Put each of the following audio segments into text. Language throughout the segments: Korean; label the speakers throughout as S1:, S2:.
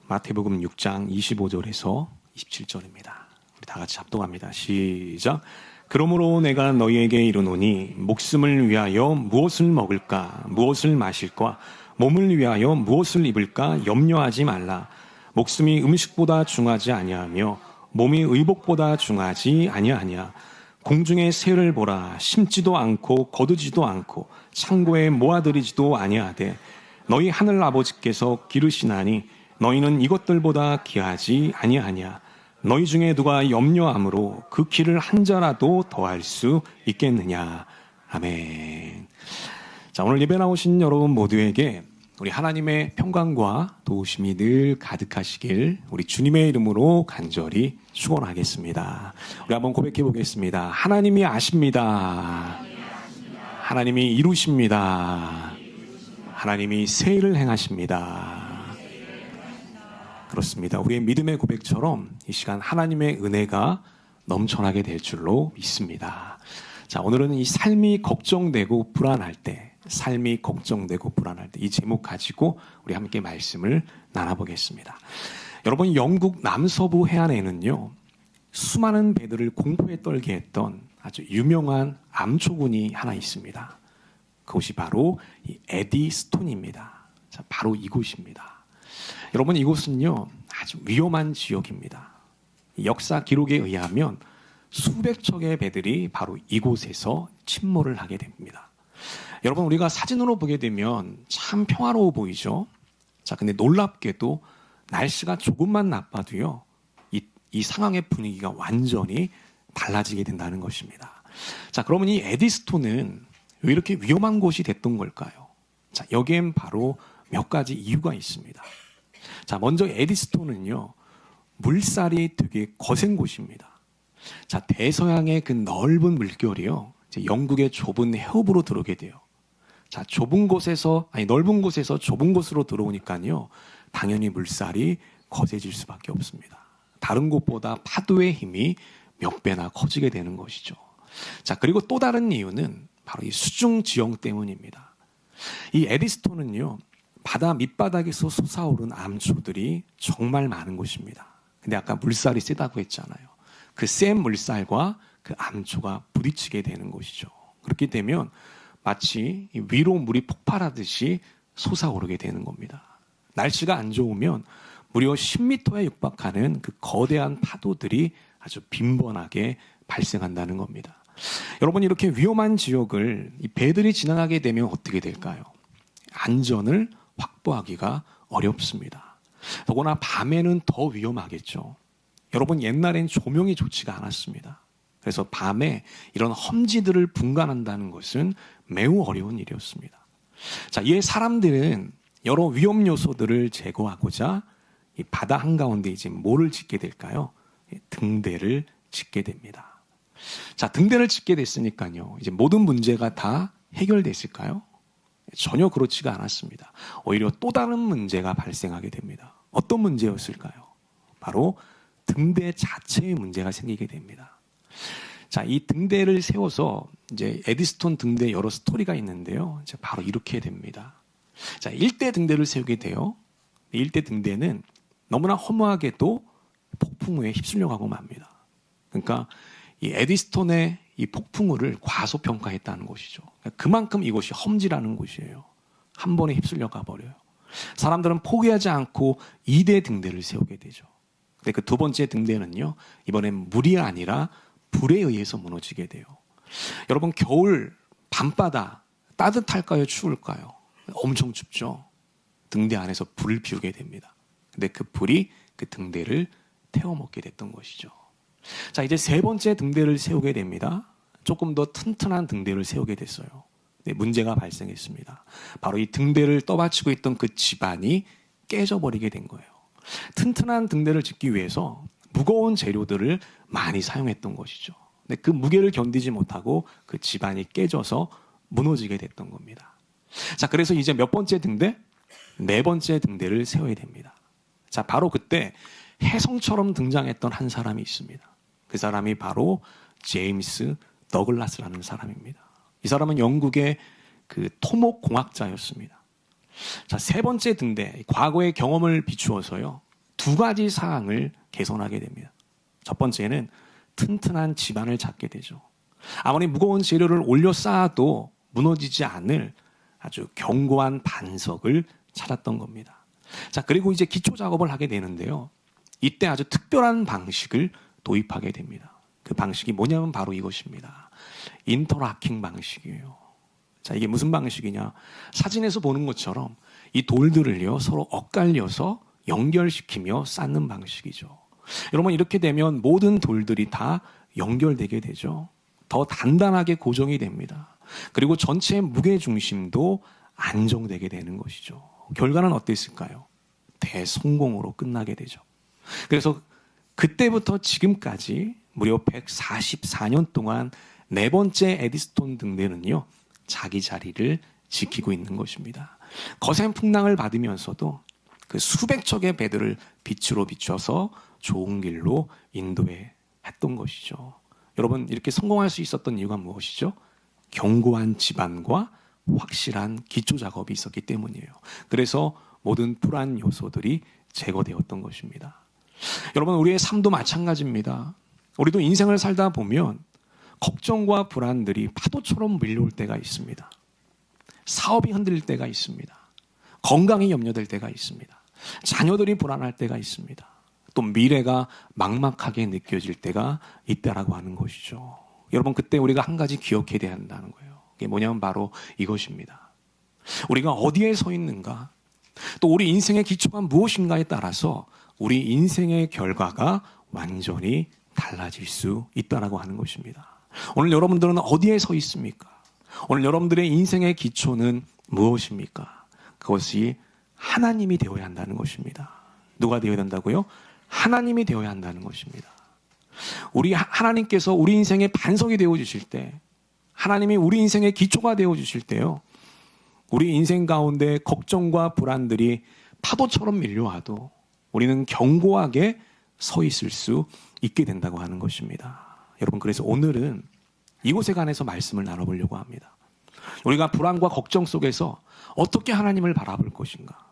S1: 마태복음 6장 25절에서 27절입니다. 우리 다 같이 합동합니다. 시작. 그러므로 내가 너희에게 이르노니 목숨을 위하여 무엇을 먹을까 무엇을 마실까 몸을 위하여 무엇을 입을까 염려하지 말라. 목숨이 음식보다 중하지 아니하며 몸이 의복보다 중하지 아니하냐. 공중의 새를 보라. 심지도 않고 거두지도 않고 창고에 모아들이지도 아니하되 너희 하늘 아버지께서 기르시나니 너희는 이것들보다 귀하지 아니하냐. 너희 중에 누가 염려함으로 그 키를 한 자라도 더할 수 있겠느냐. 아멘. 자, 오늘 예배 나오신 여러분 모두에게 우리 하나님의 평강과 도우심이 늘 가득하시길 우리 주님의 이름으로 간절히 축원하겠습니다. 우리 한번 고백해 보겠습니다. 하나님이 아십니다. 하나님이 이루십니다. 하나님이 새 일을 행하십니다. 그렇습니다. 우리의 믿음의 고백처럼 이 시간 하나님의 은혜가 넘쳐나게 될 줄로 믿습니다. 자, 오늘은 이 삶이 걱정되고 불안할 때, 삶이 걱정되고 불안할 때 이 제목 가지고 우리 함께 말씀을 나눠보겠습니다. 여러분, 영국 남서부 해안에는요, 수많은 배들을 공포에 떨게 했던 아주 유명한 암초군이 하나 있습니다. 그곳이 바로 이 에디스톤입니다. 자, 바로 이곳입니다. 여러분, 이곳은요 아주 위험한 지역입니다. 역사 기록에 의하면 수백 척의 배들이 바로 이곳에서 침몰을 하게 됩니다. 여러분, 우리가 사진으로 보게 되면 참 평화로워 보이죠. 자, 근데 놀랍게도 날씨가 조금만 나빠도요 이 상황의 분위기가 완전히 달라지게 된다는 것입니다. 자, 그러면 이 에디스톤은 왜 이렇게 위험한 곳이 됐던 걸까요? 자, 여기엔 바로 몇 가지 이유가 있습니다. 자, 먼저 에디스톤은요, 물살이 되게 거센 곳입니다. 자, 대서양의 그 넓은 물결이요, 이제 영국의 좁은 해협으로 들어오게 돼요. 자, 넓은 곳에서 좁은 곳으로 들어오니까요, 당연히 물살이 거세질 수밖에 없습니다. 다른 곳보다 파도의 힘이 몇 배나 커지게 되는 것이죠. 자, 그리고 또 다른 이유는 바로 이 수중 지형 때문입니다. 이 에디스톤은요, 바다 밑바닥에서 솟아오른 암초들이 정말 많은 곳입니다. 근데 아까 물살이 세다고 했잖아요. 그 센 물살과 그 암초가 부딪히게 되는 곳이죠. 그렇게 되면 마치 위로 물이 폭발하듯이 솟아오르게 되는 겁니다. 날씨가 안 좋으면 무려 10m에 육박하는 그 거대한 파도들이 아주 빈번하게 발생한다는 겁니다. 여러분, 이렇게 위험한 지역을 이 배들이 지나가게 되면 어떻게 될까요? 안전을 확보하기가 어렵습니다. 더구나 밤에는 더 위험하겠죠. 여러분, 옛날엔 조명이 좋지가 않았습니다. 그래서 밤에 이런 험지들을 분간한다는 것은 매우 어려운 일이었습니다. 자, 이에 사람들은 여러 위험 요소들을 제거하고자 이 바다 한가운데 이제 뭐를 짓게 될까요? 등대를 짓게 됩니다. 자, 등대를 짓게 됐으니까요, 이제 모든 문제가 다 해결됐을까요? 전혀 그렇지가 않았습니다. 오히려 또 다른 문제가 발생하게 됩니다. 어떤 문제였을까요? 바로 등대 자체의 문제가 생기게 됩니다. 자, 이 등대를 세워서 이제 에디스톤 등대 여러 스토리가 있는데요, 이제 바로 이렇게 됩니다. 자, 일대 등대를 세우게 돼요. 일대 등대는 너무나 허무하게도 폭풍우에 휩쓸려가고 맙니다. 그러니까 이 에디스톤의 이 폭풍우를 과소평가했다는 것이죠. 그만큼 이곳이 험지라는 곳이에요. 한 번에 휩쓸려가 버려요. 사람들은 포기하지 않고 2대 등대를 세우게 되죠. 근데 그 두 번째 등대는요, 이번엔 물이 아니라 불에 의해서 무너지게 돼요. 여러분, 겨울 밤바다 따뜻할까요, 추울까요? 엄청 춥죠. 등대 안에서 불을 피우게 됩니다. 근데 그 불이 그 등대를 태워먹게 됐던 것이죠. 자, 이제 세 번째 등대를 세우게 됩니다. 조금 더 튼튼한 등대를 세우게 됐어요. 근데 문제가 발생했습니다. 바로 이 등대를 떠받치고 있던 그 지반이 깨져버리게 된 거예요. 튼튼한 등대를 짓기 위해서 무거운 재료들을 많이 사용했던 것이죠. 근데 그 무게를 견디지 못하고 그 지반이 깨져서 무너지게 됐던 겁니다. 자, 그래서 이제 몇 번째 등대? 네 번째 등대를 세워야 됩니다. 자, 바로 그때 혜성처럼 등장했던 한 사람이 있습니다. 그 사람이 바로 제임스 더글라스라는 사람입니다. 이 사람은 영국의 그 토목공학자였습니다. 자, 세 번째 등대, 과거의 경험을 비추어서요, 두 가지 사항을 개선하게 됩니다. 첫 번째는 튼튼한 집안을 찾게 되죠. 아무리 무거운 재료를 올려 쌓아도 무너지지 않을 아주 견고한 반석을 찾았던 겁니다. 자, 그리고 이제 기초 작업을 하게 되는데요. 이때 아주 특별한 방식을 도입하게 됩니다. 그 방식이 뭐냐면 바로 이것입니다. 인터라킹 방식이에요. 자, 이게 무슨 방식이냐? 사진에서 보는 것처럼 이 돌들을요, 서로 엇갈려서 연결시키며 쌓는 방식이죠. 여러분, 이렇게 되면 모든 돌들이 다 연결되게 되죠. 더 단단하게 고정이 됩니다. 그리고 전체의 무게 중심도 안정되게 되는 것이죠. 결과는 어땠을까요? 대성공으로 끝나게 되죠. 그래서 그때부터 지금까지 무려 144년 동안 네 번째 에디스톤 등대는요, 자기 자리를 지키고 있는 것입니다. 거센 풍랑을 받으면서도 그 수백 척의 배들을 빛으로 비춰서 좋은 길로 인도해 했던 것이죠. 여러분, 이렇게 성공할 수 있었던 이유가 무엇이죠? 견고한 집안과 확실한 기초 작업이 있었기 때문이에요. 그래서 모든 불안 요소들이 제거되었던 것입니다. 여러분, 우리의 삶도 마찬가지입니다. 우리도 인생을 살다 보면 걱정과 불안들이 파도처럼 밀려올 때가 있습니다. 사업이 흔들릴 때가 있습니다. 건강이 염려될 때가 있습니다. 자녀들이 불안할 때가 있습니다. 또 미래가 막막하게 느껴질 때가 있다라고 하는 것이죠. 여러분, 그때 우리가 한 가지 기억해야 한다는 거예요. 그게 뭐냐면 바로 이것입니다. 우리가 어디에 서 있는가, 또 우리 인생의 기초가 무엇인가에 따라서 우리 인생의 결과가 완전히 달라질 수 있다라고 하는 것입니다. 오늘 여러분들은 어디에 서 있습니까? 오늘 여러분들의 인생의 기초는 무엇입니까? 그것이 하나님이 되어야 한다는 것입니다. 누가 되어야 된다고요? 하나님이 되어야 한다는 것입니다. 우리 하나님께서 우리 인생의 반석이 되어주실 때, 하나님이 우리 인생의 기초가 되어주실 때요, 우리 인생 가운데 걱정과 불안들이 파도처럼 밀려와도 우리는 견고하게 서 있을 수 있게 된다고 하는 것입니다. 여러분, 그래서 오늘은 이곳에 관해서 말씀을 나눠보려고 합니다. 우리가 불안과 걱정 속에서 어떻게 하나님을 바라볼 것인가,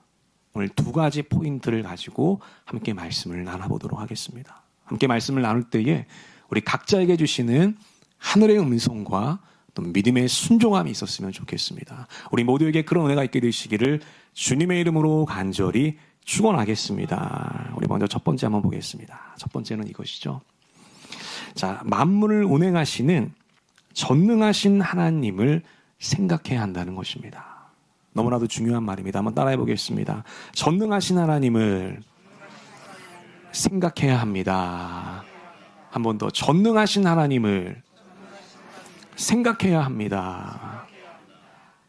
S1: 오늘 두 가지 포인트를 가지고 함께 말씀을 나눠보도록 하겠습니다. 함께 말씀을 나눌 때에 우리 각자에게 주시는 하늘의 음성과 또 믿음의 순종함이 있었으면 좋겠습니다. 우리 모두에게 그런 은혜가 있게 되시기를 주님의 이름으로 간절히 축원하겠습니다. 우리 먼저 첫 번째 한번 보겠습니다. 첫 번째는 이것이죠. 자, 만물을 운행하시는 전능하신 하나님을 생각해야 한다는 것입니다. 너무나도 중요한 말입니다. 한번 따라해 보겠습니다. 전능하신 하나님을 생각해야 합니다. 한 번 더, 전능하신 하나님을 생각해야 합니다.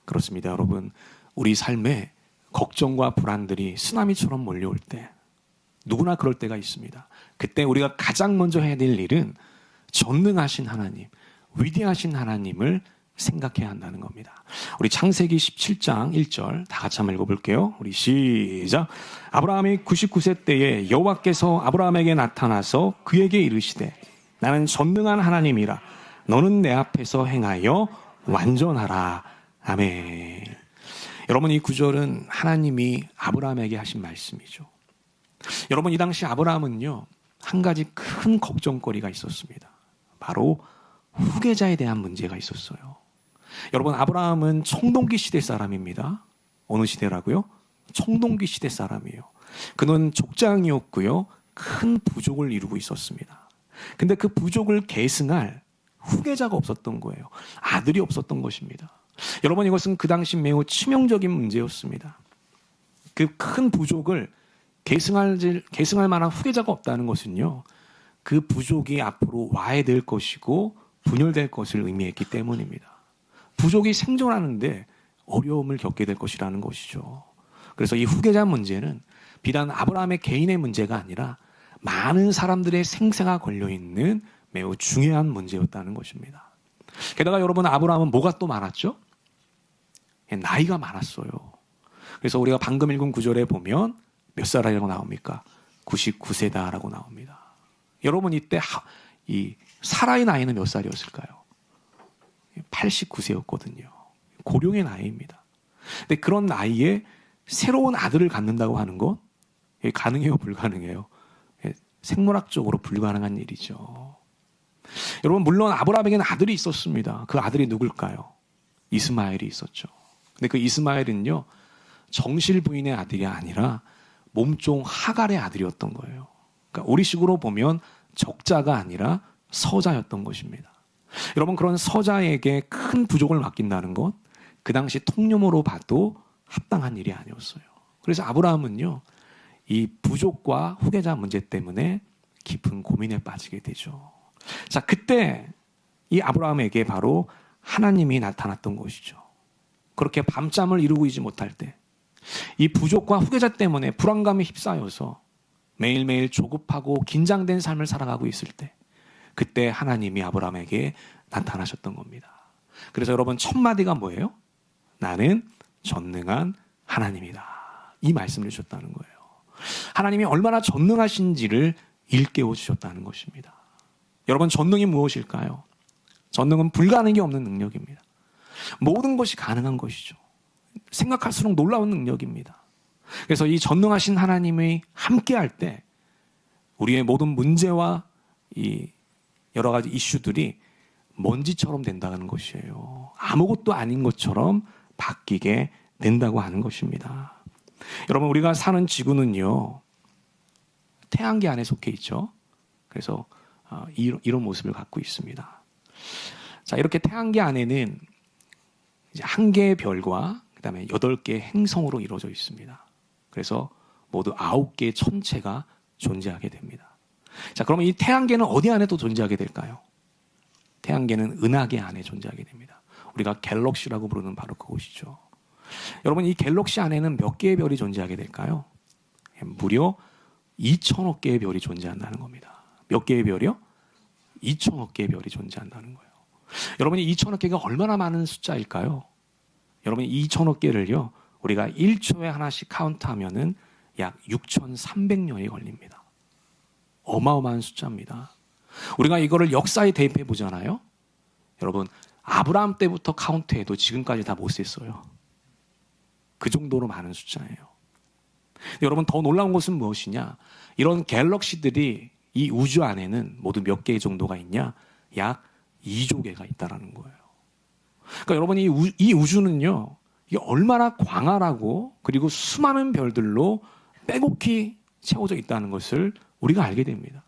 S1: 그렇습니다, 여러분. 우리 삶에 걱정과 불안들이 쓰나미처럼 몰려올 때, 누구나 그럴 때가 있습니다. 그때 우리가 가장 먼저 해야 될 일은 전능하신 하나님, 위대하신 하나님을 생각해야 한다는 겁니다. 우리 창세기 17장 1절 다 같이 한번 읽어볼게요. 우리 시작. 아브라함이 99세 때에 여호와께서 아브라함에게 나타나서 그에게 이르시되 나는 전능한 하나님이라 너는 내 앞에서 행하여 완전하라. 아멘. 여러분, 이 구절은 하나님이 아브라함에게 하신 말씀이죠. 여러분, 이 당시 아브라함은요, 한 가지 큰 걱정거리가 있었습니다. 바로 후계자에 대한 문제가 있었어요. 여러분, 아브라함은 청동기 시대 사람입니다. 어느 시대라고요? 청동기 시대 사람이에요. 그는 족장이었고요, 큰 부족을 이루고 있었습니다. 근데 그 부족을 계승할 후계자가 없었던 거예요. 아들이 없었던 것입니다. 여러분, 이것은 그 당시 매우 치명적인 문제였습니다. 그 큰 부족을 계승할 만한 후계자가 없다는 것은요, 그 부족이 앞으로 와야 될 것이고 분열될 것을 의미했기 때문입니다. 부족이 생존하는데 어려움을 겪게 될 것이라는 것이죠. 그래서 이 후계자 문제는 비단 아브라함의 개인의 문제가 아니라 많은 사람들의 생사가 걸려있는 매우 중요한 문제였다는 것입니다. 게다가 여러분, 아브라함은 뭐가 또 많았죠? 나이가 많았어요. 그래서 우리가 방금 읽은 구절에 보면 몇 살이라고 나옵니까? 99세다라고 나옵니다. 여러분, 이때 이 사라의 나이는 몇 살이었을까요? 89세였거든요. 고령의 나이입니다. 근데 그런 나이에 새로운 아들을 갖는다고 하는 것, 이게 가능해요, 불가능해요? 예, 생물학적으로 불가능한 일이죠. 여러분, 물론 아브라함에게는 아들이 있었습니다. 그 아들이 누굴까요? 이스마엘이 있었죠. 근데 그 이스마엘은요, 정실 부인의 아들이 아니라 몸종 하갈의 아들이었던 거예요. 그러니까 우리식으로 보면 적자가 아니라 서자였던 것입니다. 여러분, 그런 서자에게 큰 부족을 맡긴다는 것, 그 당시 통념으로 봐도 합당한 일이 아니었어요. 그래서 아브라함은요, 이 부족과 후계자 문제 때문에 깊은 고민에 빠지게 되죠. 자, 그때 이 아브라함에게 바로 하나님이 나타났던 것이죠. 그렇게 밤잠을 이루지 못할 때, 이 부족과 후계자 때문에 불안감에 휩싸여서 매일매일 조급하고 긴장된 삶을 살아가고 있을 때, 그때 하나님이 아브라함에게 나타나셨던 겁니다. 그래서 여러분, 첫 마디가 뭐예요? 나는 전능한 하나님이다. 이 말씀을 주셨다는 거예요. 하나님이 얼마나 전능하신지를 일깨워 주셨다는 것입니다. 여러분, 전능이 무엇일까요? 전능은 불가능이 없는 능력입니다. 모든 것이 가능한 것이죠. 생각할수록 놀라운 능력입니다. 그래서 이 전능하신 하나님이 함께할 때 우리의 모든 문제와 이 여러 가지 이슈들이 먼지처럼 된다는 것이에요. 아무것도 아닌 것처럼 바뀌게 된다고 하는 것입니다. 여러분, 우리가 사는 지구는요, 태양계 안에 속해 있죠. 그래서 이런 모습을 갖고 있습니다. 자, 이렇게 태양계 안에는 이제 한 개의 별과 그다음에 8개의 행성으로 이루어져 있습니다. 그래서 모두 9개의 천체가 존재하게 됩니다. 자, 그러면 이 태양계는 어디 안에 또 존재하게 될까요? 태양계는 은하계 안에 존재하게 됩니다. 우리가 갤럭시라고 부르는 바로 그곳이죠. 여러분, 이 갤럭시 안에는 몇 개의 별이 존재하게 될까요? 무려 2천억 개의 별이 존재한다는 겁니다. 몇 개의 별이요? 2천억 개의 별이 존재한다는 거예요. 여러분이 2천억 개가 얼마나 많은 숫자일까요? 여러분이 2천억 개를요, 우리가 1초에 하나씩 카운트하면은 약 6,300년이 걸립니다. 어마어마한 숫자입니다. 우리가 이거를 역사에 대입해 보잖아요. 여러분, 아브라함 때부터 카운트해도 지금까지 다 못 셌어요. 그 정도로 많은 숫자예요. 여러분, 더 놀라운 것은 무엇이냐? 이런 갤럭시들이 이 우주 안에는 모두 몇 개 정도가 있냐? 약 2조 개가 있다라는 거예요. 그러니까 여러분, 이 우주는요, 이게 얼마나 광활하고 그리고 수많은 별들로 빼곡히 채워져 있다는 것을 우리가 알게 됩니다.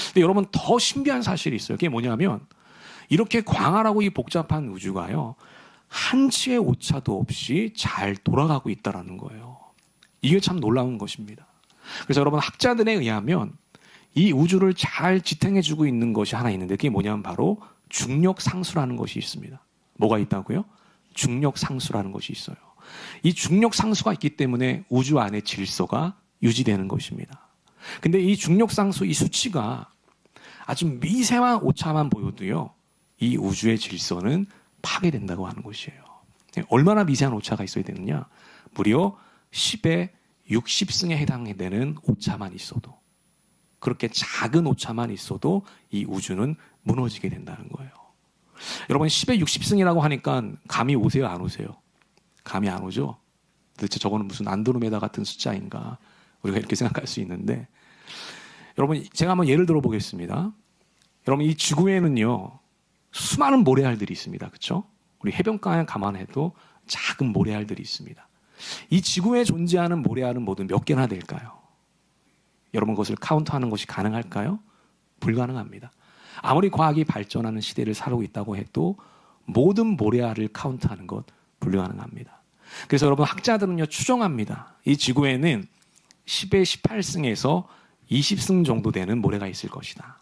S1: 근데 여러분, 더 신비한 사실이 있어요. 그게 뭐냐면, 이렇게 광활하고 이 복잡한 우주가요, 한치의 오차도 없이 잘 돌아가고 있다는 거예요. 이게 참 놀라운 것입니다. 그래서 여러분, 학자들에 의하면 이 우주를 잘 지탱해주고 있는 것이 하나 있는데, 그게 뭐냐면 바로 중력 상수라는 것이 있습니다. 뭐가 있다고요? 중력 상수라는 것이 있어요. 이 중력 상수가 있기 때문에 우주 안의 질서가 유지되는 것입니다. 근데 이 중력 상수, 이 수치가 아주 미세한 오차만 보여도요, 이 우주의 질서는 파괴된다고 하는 것이에요. 얼마나 미세한 오차가 있어야 되느냐? 무려 10의 60승에 해당되는 오차만 있어도, 그렇게 작은 오차만 있어도 이 우주는 무너지게 된다는 거예요. 여러분, 10의 60승이라고 하니까 감이 오세요, 안 오세요? 감이 안 오죠? 도대체 저거는 무슨 안드로메다 같은 숫자인가? 우리가 이렇게 생각할 수 있는데, 여러분, 제가 한번 예를 들어 보겠습니다. 여러분, 이 지구에는요, 수많은 모래알들이 있습니다. 그렇죠? 우리 해변가에 감안해도 작은 모래알들이 있습니다. 이 지구에 존재하는 모래알은 모두 몇 개나 될까요? 여러분, 그것을 카운트하는 것이 가능할까요? 불가능합니다. 아무리 과학이 발전하는 시대를 살고 있다고 해도 모든 모래알을 카운트하는 것 불가능합니다. 그래서 여러분, 학자들은요, 추정합니다. 이 지구에는 10의 18승에서 20승 정도 되는 모래가 있을 것이다.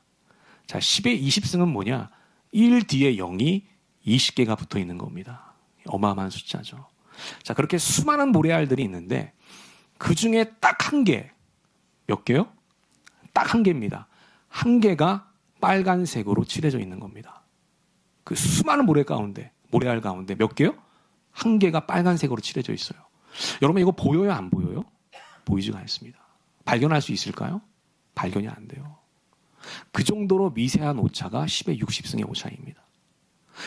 S1: 자, 10의 20승은 뭐냐? 1 뒤에 0이 20개가 붙어 있는 겁니다. 어마어마한 숫자죠. 자, 그렇게 수많은 모래알들이 있는데 그 중에 딱 한 개, 몇 개요? 딱 한 개입니다. 한 개가 빨간색으로 칠해져 있는 겁니다. 그 수많은 모래알 가운데 몇 개요? 한 개가 빨간색으로 칠해져 있어요. 여러분, 이거 보여요, 안 보여요? 보이지가 않습니다. 발견할 수 있을까요? 발견이 안 돼요. 그 정도로 미세한 오차가 10의 60승의 오차입니다.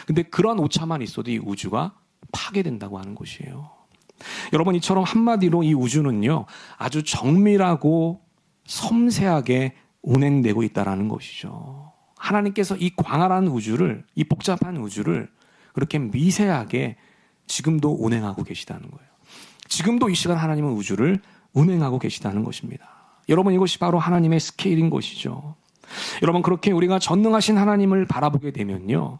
S1: 근데 그런 오차만 있어도 이 우주가 파괴된다고 하는 것이에요. 여러분, 이처럼 한마디로 이 우주는요, 아주 정밀하고 섬세하게 운행되고 있다는 것이죠. 하나님께서 이 광활한 우주를, 이 복잡한 우주를 그렇게 미세하게 지금도 운행하고 계시다는 거예요. 지금도 이 시간 하나님은 우주를 운행하고 계시다는 것입니다. 여러분, 이것이 바로 하나님의 스케일인 것이죠. 여러분, 그렇게 우리가 전능하신 하나님을 바라보게 되면요,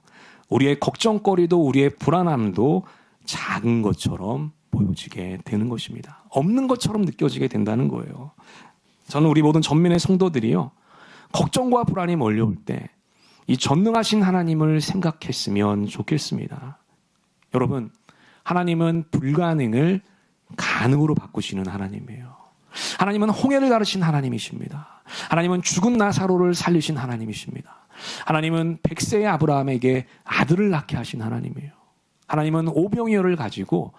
S1: 우리의 걱정거리도 우리의 불안함도 작은 것처럼 보여지게 되는 것입니다. 없는 것처럼 느껴지게 된다는 거예요. 저는 우리 모든 전민의 성도들이요, 걱정과 불안이 몰려올 때 이 전능하신 하나님을 생각했으면 좋겠습니다. 여러분, 하나님은 불가능을 가능으로 바꾸시는 하나님이에요. 하나님은 홍해를 가르신 하나님이십니다. 하나님은 죽은 나사로를 살리신 하나님이십니다. 하나님은 100세의 아브라함에게 아들을 낳게 하신 하나님이에요. 하나님은 오병이어를 가지고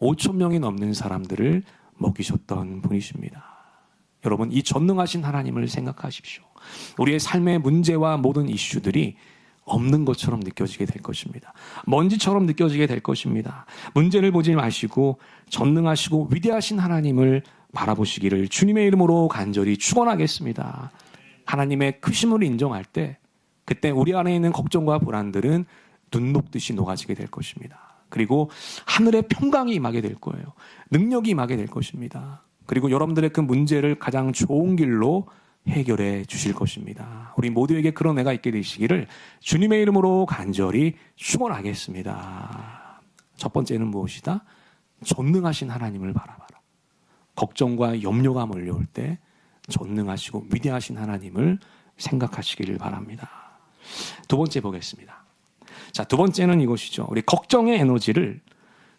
S1: 5천 명이 넘는 사람들을 먹이셨던 분이십니다. 여러분, 이 전능하신 하나님을 생각하십시오. 우리의 삶의 문제와 모든 이슈들이 없는 것처럼 느껴지게 될 것입니다. 먼지처럼 느껴지게 될 것입니다. 문제를 보지 마시고 전능하시고 위대하신 하나님을 바라보시기를 주님의 이름으로 간절히 축원하겠습니다. 하나님의 크심을 인정할 때, 그때 우리 안에 있는 걱정과 불안들은 눈 녹듯이 녹아지게 될 것입니다. 그리고 하늘의 평강이 임하게 될 거예요. 능력이 임하게 될 것입니다. 그리고 여러분들의 그 문제를 가장 좋은 길로 해결해 주실 것입니다. 우리 모두에게 그런 애가 있게 되시기를 주님의 이름으로 간절히 축원하겠습니다. 첫 번째는 무엇이다? 전능하신 하나님을 바라봐라. 걱정과 염려가 몰려올 때 전능하시고 위대하신 하나님을 생각하시기를 바랍니다. 두 번째 보겠습니다. 자, 두 번째는 이것이죠. 우리 걱정의 에너지를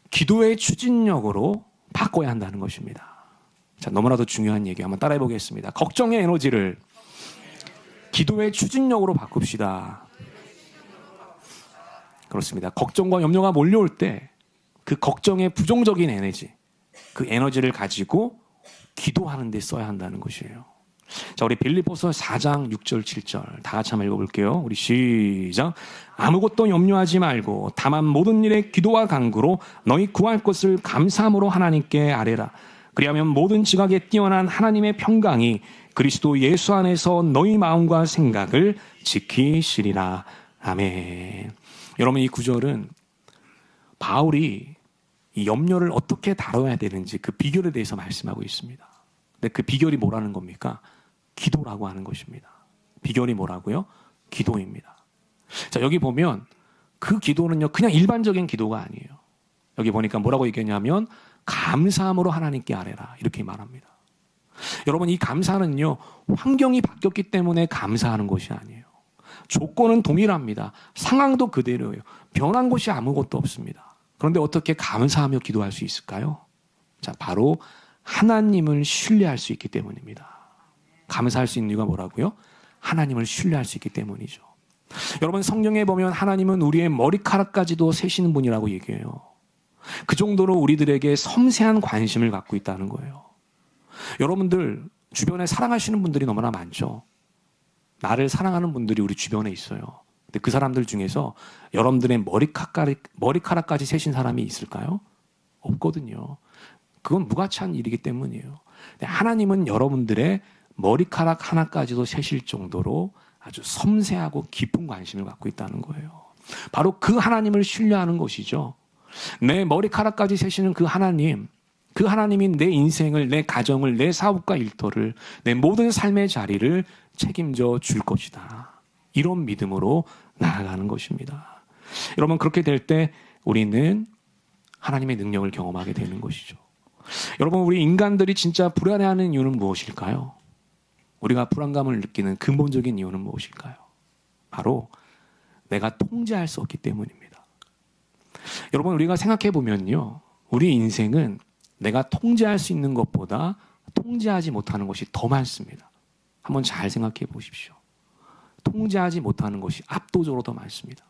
S1: 기도의 추진력으로 바꿔야 한다는 것입니다. 자, 너무나도 중요한 얘기 한번 따라해 보겠습니다. 걱정의 에너지를 기도의 추진력으로 바꿉시다. 그렇습니다. 걱정과 염려가 몰려올 때 그 걱정의 부정적인 에너지, 그 에너지를 가지고 기도하는 데 써야 한다는 것이에요. 자, 우리 빌립보서 4장 6절 7절 다 같이 한번 읽어볼게요. 우리 시작. 아무것도 염려하지 말고 다만 모든 일에 기도와 간구로 너희 구할 것을 감사함으로 하나님께 아뢰라. 그리하면 모든 지각에 뛰어난 하나님의 평강이 그리스도 예수 안에서 너희 마음과 생각을 지키시리라. 아멘. 여러분, 이 구절은 바울이 이 염려를 어떻게 다뤄야 되는지 그 비결에 대해서 말씀하고 있습니다. 근데 그 비결이 뭐라는 겁니까? 기도라고 하는 것입니다. 비결이 뭐라고요? 기도입니다. 자, 여기 보면 그 기도는요, 그냥 일반적인 기도가 아니에요. 여기 보니까 뭐라고 얘기했냐면 감사함으로 하나님께 아뢰라, 이렇게 말합니다. 여러분, 이 감사는요, 환경이 바뀌었기 때문에 감사하는 것이 아니에요. 조건은 동일합니다. 상황도 그대로예요. 변한 것이 아무것도 없습니다. 그런데 어떻게 감사하며 기도할 수 있을까요? 자, 바로 하나님을 신뢰할 수 있기 때문입니다. 감사할 수 있는 이유가 뭐라고요? 하나님을 신뢰할 수 있기 때문이죠. 여러분, 성경에 보면 하나님은 우리의 머리카락까지도 세시는 분이라고 얘기해요. 그 정도로 우리들에게 섬세한 관심을 갖고 있다는 거예요. 여러분들 주변에 사랑하시는 분들이 너무나 많죠. 나를 사랑하는 분들이 우리 주변에 있어요. 근데 그 사람들 중에서 여러분들의 머리카락까지 세신 사람이 있을까요? 없거든요. 그건 무가치한 일이기 때문이에요. 근데 하나님은 여러분들의 머리카락 하나까지도 세실 정도로 아주 섬세하고 깊은 관심을 갖고 있다는 거예요. 바로 그 하나님을 신뢰하는 것이죠. 내 머리카락까지 세시는 그 하나님이 내 인생을, 내 가정을, 내 사업과 일터를, 내 모든 삶의 자리를 책임져 줄 것이다. 이런 믿음으로 나아가는 것입니다. 여러분, 그렇게 될 때 우리는 하나님의 능력을 경험하게 되는 것이죠. 여러분, 우리 인간들이 진짜 불안해하는 이유는 무엇일까요? 우리가 불안감을 느끼는 근본적인 이유는 무엇일까요? 바로 내가 통제할 수 없기 때문입니다. 여러분, 우리가 생각해 보면요, 우리 인생은 내가 통제할 수 있는 것보다 통제하지 못하는 것이 더 많습니다. 한번 잘 생각해 보십시오. 통제하지 못하는 것이 압도적으로 더 많습니다.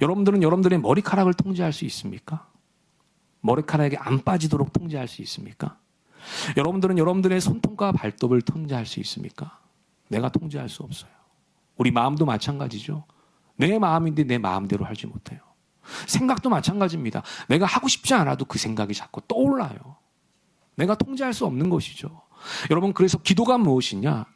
S1: 여러분들은 여러분들의 머리카락을 통제할 수 있습니까? 머리카락이 안 빠지도록 통제할 수 있습니까? 여러분들은 여러분들의 손톱과 발톱을 통제할 수 있습니까? 내가 통제할 수 없어요. 우리 마음도 마찬가지죠. 내 마음인데 내 마음대로 하지 못해요. 생각도 마찬가지입니다. 내가 하고 싶지 않아도 그 생각이 자꾸 떠올라요. 내가 통제할 수 없는 것이죠. 여러분, 그래서 기도가 무엇이냐?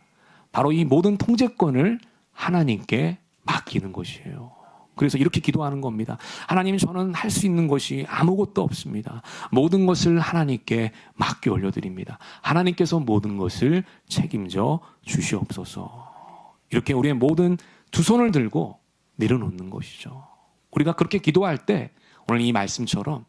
S1: 바로 이 모든 통제권을 하나님께 맡기는 것이에요. 그래서 이렇게 기도하는 겁니다. 하나님, 저는 할 수 있는 것이 아무것도 없습니다. 모든 것을 하나님께 맡겨 올려드립니다. 하나님께서 모든 것을 책임져 주시옵소서. 이렇게 우리의 모든 두 손을 들고 내려놓는 것이죠. 우리가 그렇게 기도할 때 오늘 이 말씀처럼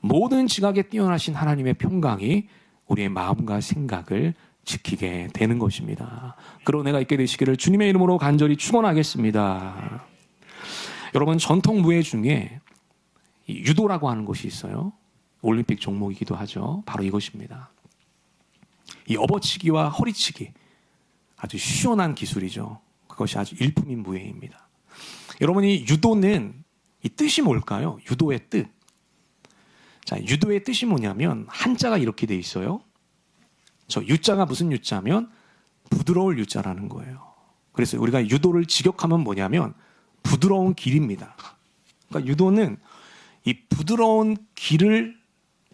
S1: 모든 지각에 뛰어나신 하나님의 평강이 우리의 마음과 생각을 지키게 되는 것입니다. 그런 은혜가 있게 되시기를 주님의 이름으로 간절히 축원하겠습니다. 여러분, 전통 무예 중에 유도라고 하는 것이 있어요. 올림픽 종목이기도 하죠. 바로 이것입니다. 이 업어치기와 허리치기, 아주 시원한 기술이죠. 그것이 아주 일품인 무예입니다. 여러분이 유도는 이 뜻이 뭘까요? 유도의 뜻. 자, 유도의 뜻이 뭐냐면 한자가 이렇게 돼 있어요. 저 유자가 무슨 유자면 부드러울 유자라는 거예요. 그래서 우리가 유도를 직역하면 뭐냐면 부드러운 길입니다. 그러니까 유도는 이 부드러운 길을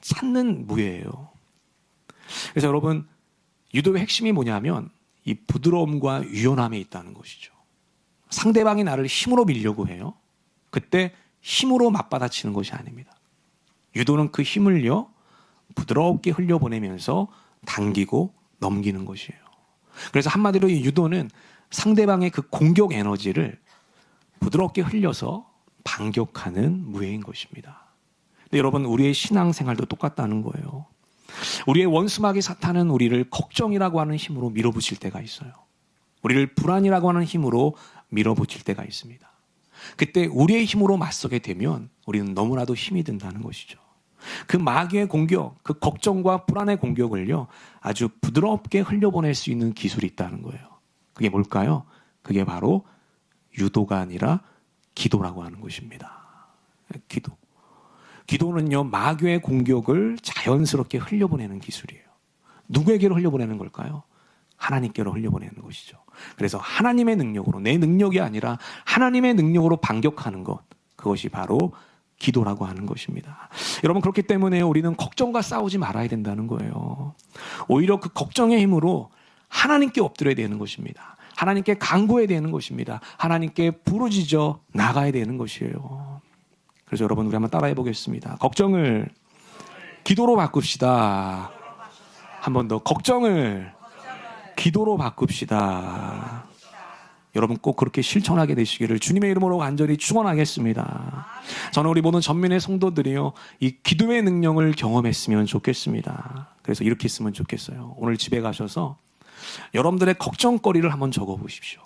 S1: 찾는 무예예요. 그래서 여러분, 유도의 핵심이 뭐냐면 이 부드러움과 유연함에 있다는 것이죠. 상대방이 나를 힘으로 밀려고 해요. 그때 힘으로 맞받아치는 것이 아닙니다. 유도는 그 힘을요, 부드럽게 흘려보내면서 당기고 넘기는 것이에요. 그래서 한마디로 이 유도는 상대방의 그 공격 에너지를 부드럽게 흘려서 반격하는 무예인 것입니다. 근데 여러분, 우리의 신앙생활도 똑같다는 거예요. 우리의 원수마귀 사탄은 우리를 걱정이라고 하는 힘으로 밀어붙일 때가 있어요. 우리를 불안이라고 하는 힘으로 밀어붙일 때가 있습니다. 그때 우리의 힘으로 맞서게 되면 우리는 너무나도 힘이 든다는 것이죠. 그 마귀의 공격, 그 걱정과 불안의 공격을요, 아주 부드럽게 흘려보낼 수 있는 기술이 있다는 거예요. 그게 뭘까요? 그게 바로 유도가 아니라 기도라고 하는 것입니다. 기도. 기도는요, 마귀의 공격을 자연스럽게 흘려보내는 기술이에요. 누구에게로 흘려보내는 걸까요? 하나님께로 흘려보내는 것이죠. 그래서 하나님의 능력으로, 내 능력이 아니라 하나님의 능력으로 반격하는 것, 그것이 바로 기도라고 하는 것입니다. 여러분, 그렇기 때문에 우리는 걱정과 싸우지 말아야 된다는 거예요. 오히려 그 걱정의 힘으로 하나님께 엎드려야 되는 것입니다. 하나님께 간구해야 되는 것입니다. 하나님께 부르짖어 나가야 되는 것이에요. 그래서 여러분, 우리 한번 따라해 보겠습니다. 걱정을 기도로 바꿉시다. 한 번 더, 걱정을 기도로 바꿉시다. 여러분, 꼭 그렇게 실천하게 되시기를 주님의 이름으로 간절히 축원하겠습니다. 저는 우리 모든 전민의 성도들이요, 이 기도의 능력을 경험했으면 좋겠습니다. 그래서 이렇게 했으면 좋겠어요. 오늘 집에 가셔서 여러분들의 걱정거리를 한번 적어보십시오.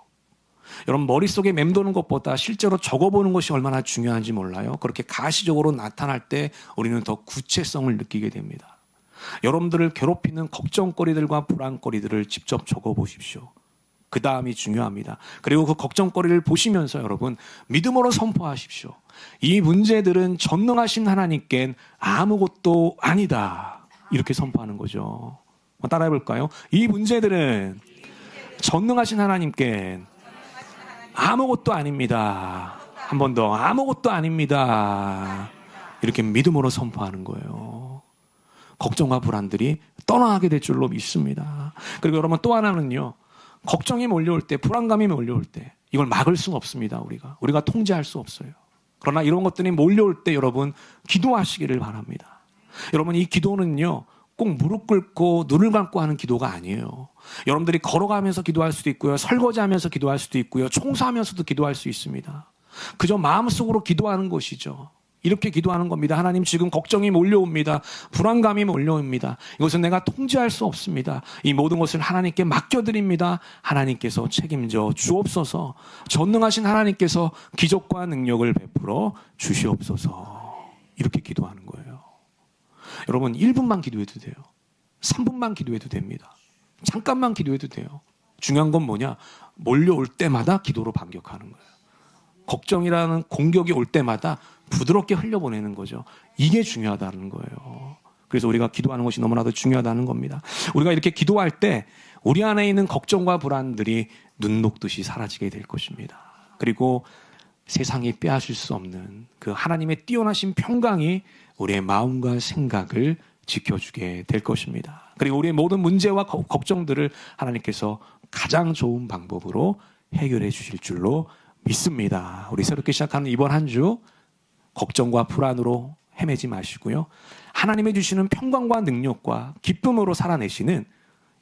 S1: 여러분, 머릿속에 맴도는 것보다 실제로 적어보는 것이 얼마나 중요한지 몰라요. 그렇게 가시적으로 나타날 때 우리는 더 구체성을 느끼게 됩니다. 여러분들을 괴롭히는 걱정거리들과 불안거리들을 직접 적어보십시오. 그 다음이 중요합니다. 그리고 그 걱정거리를 보시면서 여러분, 믿음으로 선포하십시오. 이 문제들은 전능하신 하나님께는 아무것도 아니다. 이렇게 선포하는 거죠. 따라해 볼까요? 이 문제들은 전능하신 하나님께는 아무것도 아닙니다. 한 번 더, 아무것도 아닙니다. 이렇게 믿음으로 선포하는 거예요. 걱정과 불안들이 떠나게 될 줄로 믿습니다. 그리고 여러분, 또 하나는요, 걱정이 몰려올 때, 불안감이 몰려올 때 이걸 막을 수는 없습니다. 우리가 통제할 수 없어요. 그러나 이런 것들이 몰려올 때 여러분, 기도하시기를 바랍니다. 여러분, 이 기도는요, 꼭 무릎 꿇고 눈을 감고 하는 기도가 아니에요. 여러분들이 걸어가면서 기도할 수도 있고요, 설거지하면서 기도할 수도 있고요, 청소하면서도 기도할 수 있습니다. 그저 마음속으로 기도하는 것이죠. 이렇게 기도하는 겁니다. 하나님, 지금 걱정이 몰려옵니다. 불안감이 몰려옵니다. 이것은 내가 통제할 수 없습니다. 이 모든 것을 하나님께 맡겨드립니다. 하나님께서 책임져 주옵소서. 전능하신 하나님께서 기적과 능력을 베풀어 주시옵소서. 이렇게 기도하는 거예요. 여러분, 1분만 기도해도 돼요. 3분만 기도해도 됩니다. 잠깐만 기도해도 돼요. 중요한 건 뭐냐? 몰려올 때마다 기도로 반격하는 거예요. 걱정이라는 공격이 올 때마다 부드럽게 흘려보내는 거죠. 이게 중요하다는 거예요. 그래서 우리가 기도하는 것이 너무나도 중요하다는 겁니다. 우리가 이렇게 기도할 때 우리 안에 있는 걱정과 불안들이 눈 녹듯이 사라지게 될 것입니다. 그리고 세상이 빼앗을 수 없는 그 하나님의 뛰어나신 평강이 우리의 마음과 생각을 지켜주게 될 것입니다. 그리고 우리의 모든 문제와 걱정들을 하나님께서 가장 좋은 방법으로 해결해 주실 줄로 믿습니다. 우리 새롭게 시작하는 이번 한 주 걱정과 불안으로 헤매지 마시고요. 하나님의 주시는 평강과 능력과 기쁨으로 살아내시는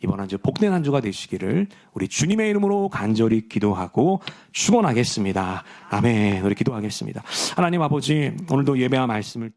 S1: 이번 한 주 복된 한 주가 되시기를 우리 주님의 이름으로 간절히 기도하고 축원하겠습니다. 아멘. 우리 기도하겠습니다. 하나님 아버지, 오늘도 예배와 말씀을